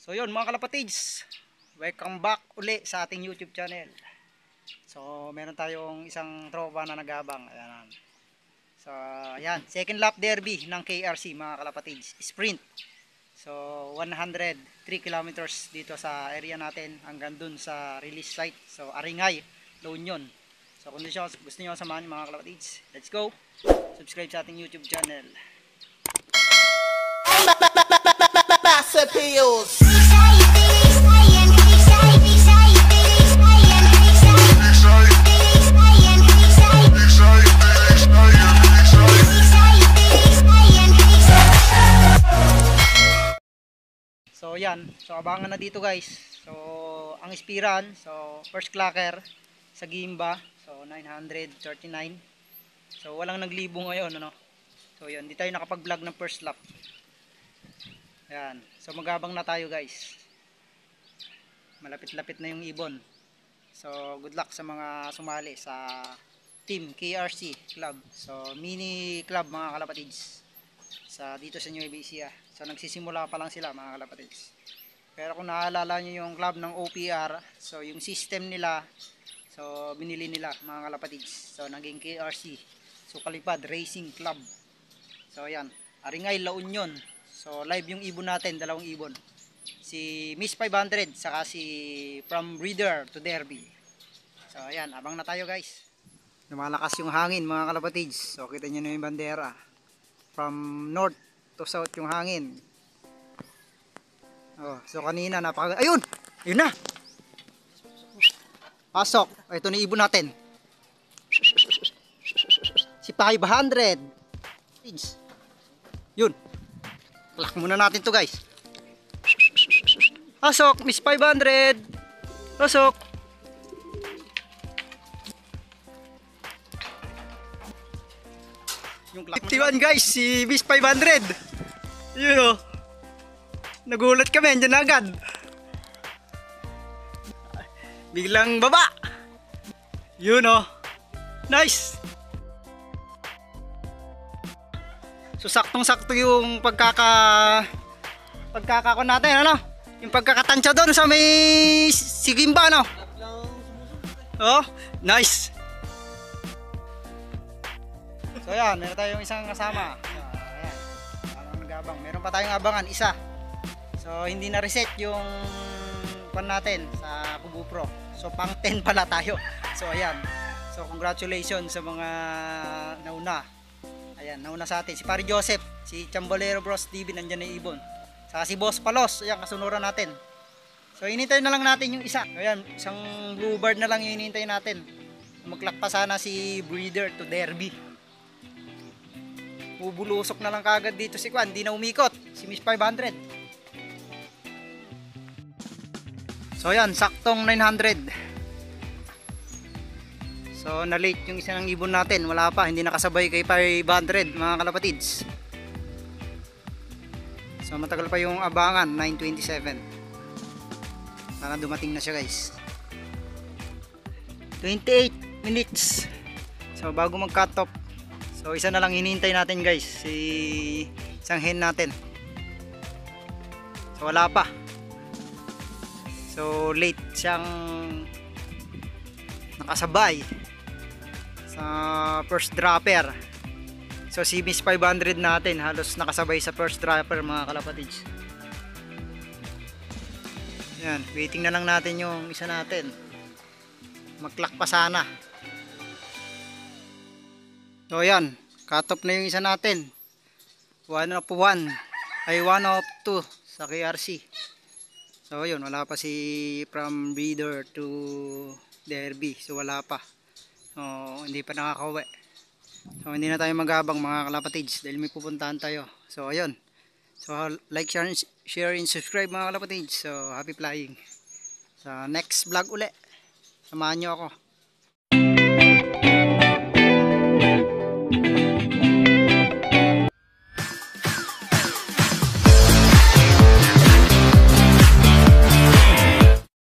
So yun mga kalapatids, welcome back uli sa ating YouTube channel. So meron tayong isang tropa na nagabang. Ayan. So ayan, second lap derby ng KRC mga kalapatids, sprint. So 103 kilometers dito sa area natin hanggang dun sa release site. So Aringay, La Union. So kung gusto nyo samahan mga kalapatids, let's go! Subscribe sa ating YouTube channel. Pills. So yan, so abangan na dito guys. So ang ispiran, so first clocker sa Gimba, so 939. So walang naglibo ngayon ano. So yan, di tayo nakapag-vlog ng first lap. Ayan, so magabang na tayo guys. Malapit-lapit na yung ibon. So good luck sa mga sumali sa team KRC club. So mini club mga kalapatids. Sa dito sa Nueva Ecija. So nagsisimula pa lang sila mga kalapatids. Pero kung naalala nyo yung club ng OPR, so yung system nila, so binili nila mga kalapatids. So naging KRC. So Kalipad Racing Club. So ayan, Aringay, La Union. So live yung ibon natin, dalawang ibon. Si Miss 500 saka si From Breeder to Derby. So ayan, abang na tayo guys. Lumalakas yung hangin mga kalapatids. So kita nyo na yung bandera. From north to south yung hangin. Oh, so kanina napaka... Ayun! Ayun na! Pasok. Ito na ibon natin. Si 500. Yun. Plak muna natin to guys. Pasok, Miss 500. Pasok. Yung 51 guys, si Miss 500. Yun o. Nagulat kami, andyan na agad. Biglang baba. Yun o. Nice. So saktong-sakto yung pagkakakon natin, ano? Yung pagkakatansya doon sa may Sigimba, no? Oh, nice. So yan, meron tayong isang kasama. Ayan, nagabang. Meron pa tayong abangan, isa. So hindi na reset yung pan natin sa Kubu Pro. So pang 10 pala tayo. So ayan. So congratulations sa mga nauna. Ayan, nauna sa atin. Si Pari Joseph, si Chambolero Bros TV, nandyan na yung ibon. Saka si Boss Palos, ayan, kasunuran natin. So, hinintay na lang natin yung isa. Ayan, isang bluebird na lang yung hinintay natin. Maglakpa sana si Breeder to Derby. Bubulusok na lang kagad dito si Kwan, di na umikot. Si Miss 500. So, ayan, saktong 900. So na-late yung isa ng ibon natin, wala pa, hindi nakasabay kay 500 mga kalapatids. So matagal pa yung abangan, 9:27. Sana dumating na siya guys. 28 minutes. So bago mag-cut off. So isa na lang hinihintay natin guys, si isang hen natin. So wala pa. So late siyang nakasabay sa first dropper. So si Miss 500 natin halos nakasabay sa first dropper mga kalapatids. Yan, waiting na lang natin yung isa natin. Mag-clock pa sana. So yan, cut off na yung isa natin. 1 of 1 ay 1 of 2 sa KRC. So yun, wala pa si From Breeder to Derby. So wala pa. So, hindi pa nakakauwi. So, hindi na tayo magabang mga kalapatids dahil may pupuntahan tayo. So, ayun. So, like, share, and subscribe mga kalapatids. So, happy flying. Sa next vlog uli. Samahan nyo ako.